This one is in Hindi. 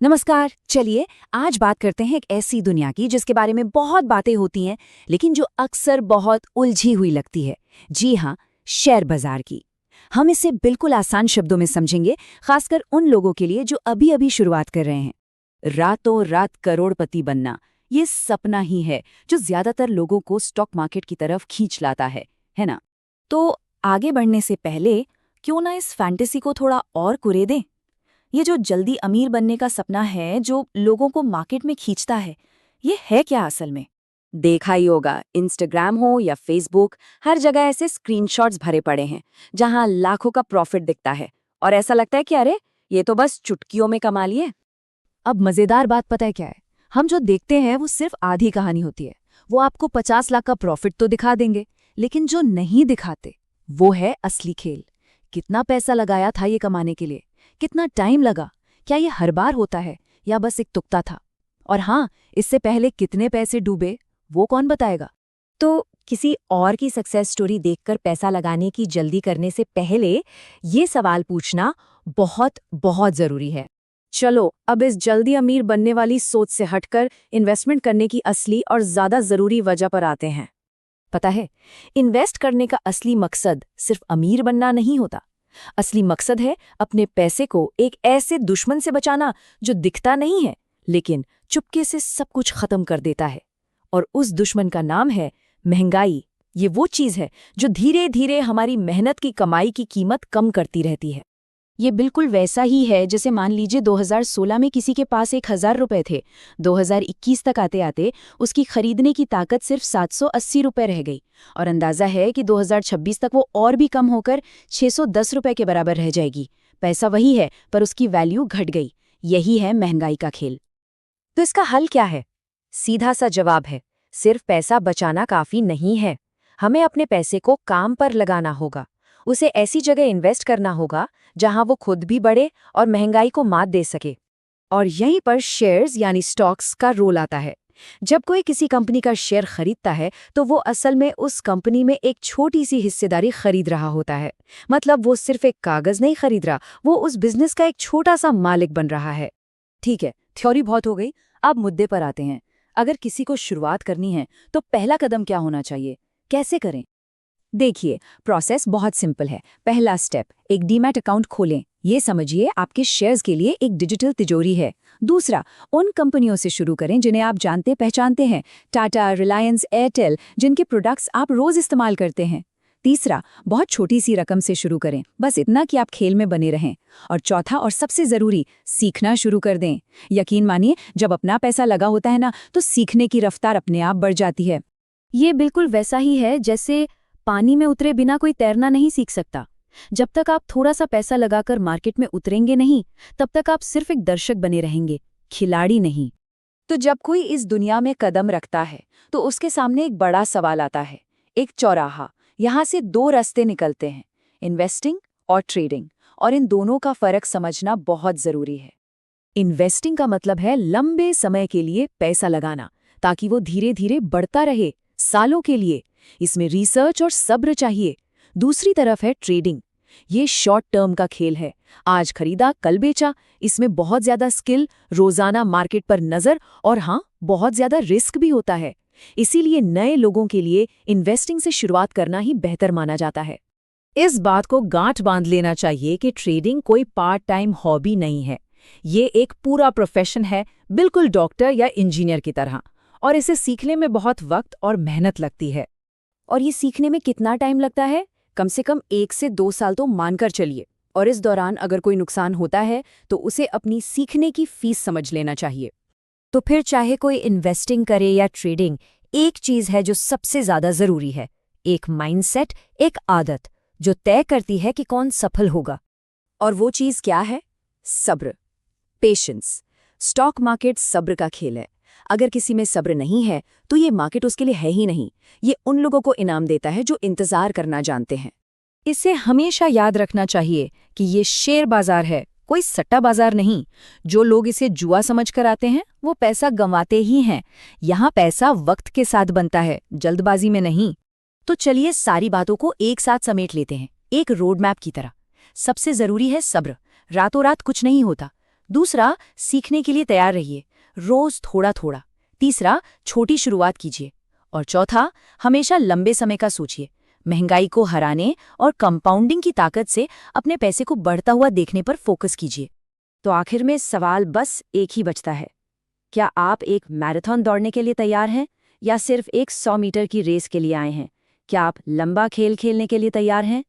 नमस्कार। चलिए आज बात करते हैं एक ऐसी दुनिया की जिसके बारे में बहुत बातें होती हैं लेकिन जो अक्सर बहुत उलझी हुई लगती है। जी हाँ, शेयर बाजार की। हम इसे बिल्कुल आसान शब्दों में समझेंगे, खासकर उन लोगों के लिए जो अभी अभी शुरुआत कर रहे हैं। रातों रात करोड़पति बनना ये सपना ही है जो ज्यादातर लोगों को स्टॉक मार्केट की तरफ खींच लाता है ना? तो आगे बढ़ने से पहले क्यों ना इस फैंटेसी को थोड़ा और कुरेदें। ये जो जल्दी अमीर बनने का सपना है जो लोगों को मार्केट में खींचता है, ये है क्या असल में? देखा ही होगा, इंस्टाग्राम हो या फेसबुक, हर जगह ऐसे स्क्रीनशॉट्स भरे पड़े हैं जहां लाखों का प्रॉफिट दिखता है और ऐसा लगता है कि अरे ये तो बस चुटकियों में कमा लिए। अब मजेदार बात पता है क्या है? हम जो देखते हैं वो सिर्फ आधी कहानी होती है। वो आपको 50 लाख का प्रॉफिट तो दिखा देंगे, लेकिन जो नहीं दिखाते वो है असली खेल। कितना पैसा लगाया था ये कमाने के लिए, कितना टाइम लगा, क्या ये हर बार होता है या बस एक तुक्ता था? और हाँ, इससे पहले कितने पैसे डूबे वो कौन बताएगा? तो किसी और की सक्सेस स्टोरी देखकर पैसा लगाने की जल्दी करने से पहले ये सवाल पूछना बहुत बहुत जरूरी है। चलो अब इस जल्दी अमीर बनने वाली सोच से हटकर इन्वेस्टमेंट करने की असली और ज्यादा जरूरी वजह पर आते हैं। पता है, इन्वेस्ट करने का असली मकसद सिर्फ अमीर बनना नहीं होता। असली मकसद है अपने पैसे को एक ऐसे दुश्मन से बचाना जो दिखता नहीं है लेकिन चुपके से सब कुछ खत्म कर देता है। और उस दुश्मन का नाम है महंगाई। ये वो चीज है जो धीरे धीरे हमारी मेहनत की कमाई की कीमत कम करती रहती है। ये बिल्कुल वैसा ही है जैसे मान लीजिए 2016 में किसी के पास 1,000 रुपए थे। 2021 तक आते आते उसकी खरीदने की ताकत सिर्फ 780 रुपए रह गई और अंदाजा है कि 2026 तक वो और भी कम होकर 610 रुपए के बराबर रह जाएगी। पैसा वही है पर उसकी वैल्यू घट गई। यही है महंगाई का खेल। तो इसका हल क्या है? सीधा सा जवाब है, सिर्फ पैसा बचाना काफी नहीं है। हमें अपने पैसे को काम पर लगाना होगा। उसे ऐसी जगह इन्वेस्ट करना होगा जहां वो खुद भी बढ़े और महंगाई को मात दे सके। और यहीं पर शेयर्स यानी स्टॉक्स का रोल आता है। जब कोई किसी कंपनी का शेयर खरीदता है तो वो असल में उस कंपनी में एक छोटी सी हिस्सेदारी खरीद रहा होता है। मतलब वो सिर्फ एक कागज नहीं खरीद रहा, वो उस बिजनेस का एक छोटा सा मालिक बन रहा है। ठीक है, थ्योरी बहुत हो गई, अब मुद्दे पर आते हैं। अगर किसी को शुरुआत करनी है तो पहला कदम क्या होना चाहिए, कैसे करें? देखिए, प्रोसेस बहुत सिंपल है। पहला स्टेप, एक डीमैट अकाउंट खोलें। ये समझिए आपके शेयर्स के लिए एक डिजिटल तिजोरी है। दूसरा, उन कंपनियों से शुरू करें जिन्हें आप जानते पहचानते हैं, टाटा, रिलायंस, एयरटेल, जिनके प्रोडक्ट्स आप रोज इस्तेमाल करते हैं। तीसरा, बहुत छोटी सी रकम से शुरू करें, बस इतना कि आप खेल में बने रहें। और चौथा और सबसे जरूरी, सीखना शुरू कर दें। यकीन मानिए, जब अपना पैसा लगा होता है ना, तो सीखने की रफ्तार अपने आप बढ़ जाती है। ये बिल्कुल वैसा ही है जैसे पानी में उतरे बिना कोई तैरना नहीं सीख सकता। जब तक आप थोड़ा सा पैसा लगाकर मार्केट में उतरेंगे नहीं, तब तक आप सिर्फ एक दर्शक बने रहेंगे, खिलाड़ी नहीं। तो जब कोई इस दुनिया में कदम रखता है तो उसके सामने एक बड़ा सवाल आता है, एक चौराहा। यहाँ से दो रास्ते निकलते हैं, इन्वेस्टिंग और ट्रेडिंग। और इन दोनों का फर्क समझना बहुत जरूरी है। इन्वेस्टिंग का मतलब है लंबे समय के लिए पैसा लगाना ताकि वो धीरे धीरे बढ़ता रहे, सालों के लिए। इसमें रिसर्च और सब्र चाहिए। दूसरी तरफ है ट्रेडिंग। ये शॉर्ट टर्म का खेल है, आज खरीदा कल बेचा। इसमें बहुत ज्यादा स्किल, रोजाना मार्केट पर नजर और हाँ, बहुत ज्यादा रिस्क भी होता है। इसीलिए नए लोगों के लिए इन्वेस्टिंग से शुरुआत करना ही बेहतर माना जाता है। इस बात को गांठ बांध लेना चाहिए कि ट्रेडिंग कोई पार्ट टाइम हॉबी नहीं है। ये एक पूरा प्रोफेशन है, बिल्कुल डॉक्टर या इंजीनियर की तरह। और इसे सीखने में बहुत वक्त और मेहनत लगती है। और ये सीखने में कितना टाइम लगता है? कम से कम 1 से 2 साल तो मानकर चलिए। और इस दौरान अगर कोई नुकसान होता है तो उसे अपनी सीखने की फीस समझ लेना चाहिए। तो फिर चाहे कोई इन्वेस्टिंग करे या ट्रेडिंग, एक चीज है जो सबसे ज्यादा जरूरी है, एक माइंडसेट, एक आदत जो तय करती है कि कौन सफल होगा। और वो चीज क्या है? सब्र, पेशेंस। स्टॉक मार्केट सब्र का खेल है। अगर किसी में सब्र नहीं है तो ये मार्केट उसके लिए है ही नहीं। ये उन लोगों को इनाम देता है जो इंतजार करना जानते हैं। इसे हमेशा याद रखना चाहिए कि ये शेयर बाजार है, कोई सट्टा बाजार नहीं। जो लोग इसे जुआ समझकर आते हैं वो पैसा गंवाते ही हैं। यहाँ पैसा वक्त के साथ बनता है, जल्दबाजी में नहीं। तो चलिए सारी बातों को एक साथ समेट लेते हैं, एक रोड मैप की तरह। सबसे जरूरी है सब्र। रातों रात कुछ नहीं होता। दूसरा, सीखने के लिए तैयार रहिए, रोज थोड़ा थोड़ा। तीसरा, छोटी शुरुआत कीजिए। और चौथा, हमेशा लंबे समय का सोचिए, महंगाई को हराने और कंपाउंडिंग की ताकत से अपने पैसे को बढ़ता हुआ देखने पर फोकस कीजिए। तो आखिर में सवाल बस एक ही बचता है, क्या आप एक मैराथन दौड़ने के लिए तैयार हैं या सिर्फ एक 100 मीटर की रेस के लिए आए हैं? क्या आप लंबा खेल खेलने के लिए तैयार हैं